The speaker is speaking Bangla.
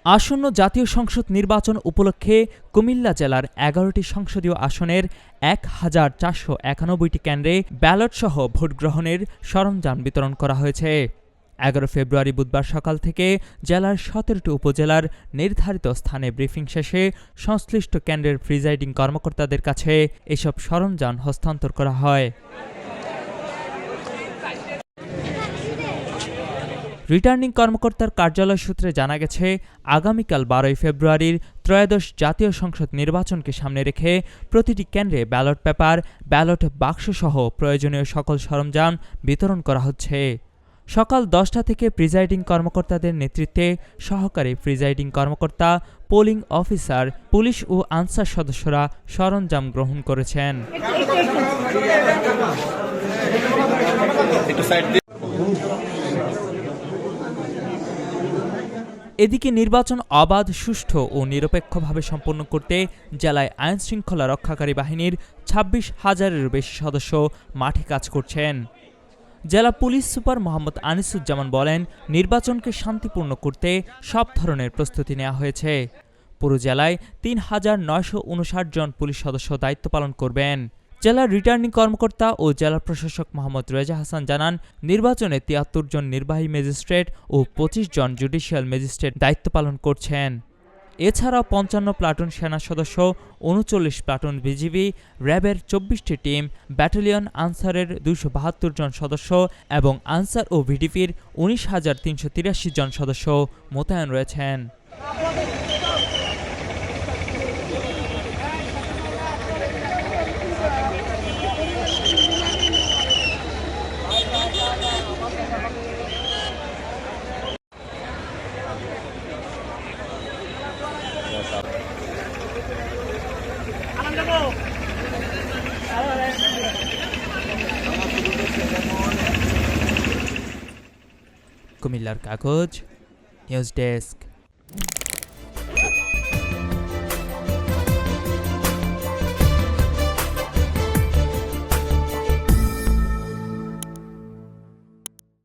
আসন্ন জাতীয় সংসদ নির্বাচন উপলক্ষে কুমিল্লা জেলার ১১টি সংসদীয় আসনের ১,৪৯১টি কেন্দ্রে ব্যালটসহ ভোটগ্রহণের সরঞ্জাম বিতরণ করা হয়েছে। ১১ ফেব্রুয়ারি বুধবার সকাল থেকে জেলার ১৭টি উপজেলার নির্ধারিত স্থানে ব্রিফিং শেষে সংশ্লিষ্ট কেন্দ্রের প্রিজাইডিং কর্মকর্তাদের কাছে এসব সরঞ্জাম হস্তান্তর করা হয়। রিটার্নিং কর্মকর্তার কার্যালয় সূত্রে জানা গেছে, আগামীকাল ১২ ফেব্রুয়ারির ত্রয়োদশ জাতীয় সংসদ নির্বাচনকে সামনে রেখে প্রতিটি কেন্দ্রে ব্যালট পেপার, ব্যালট বাক্সসহ প্রয়োজনীয় সকল সরঞ্জাম বিতরণ করা হচ্ছে। সকাল ১০টা থেকে প্রিজাইডিং কর্মকর্তাদের নেতৃত্বে সহকারী প্রিজাইডিং কর্মকর্তা, পোলিং অফিসার, পুলিশ ও আনসার সদস্যরা সরঞ্জাম গ্রহণ করেছেন। এদিকে নির্বাচন অবাধ, সুষ্ঠু ও নিরপেক্ষভাবে সম্পন্ন করতে জেলায় আইনশৃঙ্খলা রক্ষাকারী বাহিনীর ২৬,০০০-এর বেশি সদস্য মাঠে কাজ করছেন। জেলা পুলিশ সুপার মোহাম্মদ আনিসুজ্জামান বলেন, নির্বাচনকে শান্তিপূর্ণ করতে সব ধরনের প্রস্তুতি নেওয়া হয়েছে। পুরো জেলায় ৩,৯৫৯ জন পুলিশ সদস্য দায়িত্ব পালন করবেন। জেলার রিটার্নিং কর্মকর্তা ও জেলা প্রশাসক মোহাম্মদ রেজা হাসান জানান, নির্বাচনে ৭৩ জন নির্বাহী ম্যাজিস্ট্রেট ও ২৫ জন জুডিশিয়াল ম্যাজিস্ট্রেট দায়িত্ব পালন করছেন। এছাড়াও ৫৫ প্লাটুন সেনা সদস্য, ৩৯ প্লাটুন বিজিবি, র্যাবের ২৪টি টিম, ব্যাটালিয়ন আনসারের ২৭২ জন সদস্য এবং আনসার ও ভিডিপির ১৯,৩৮৩ জন সদস্য মোতায়েন রয়েছেন। কুমিল্লার কাগজ, নিউজ ডেস্ক।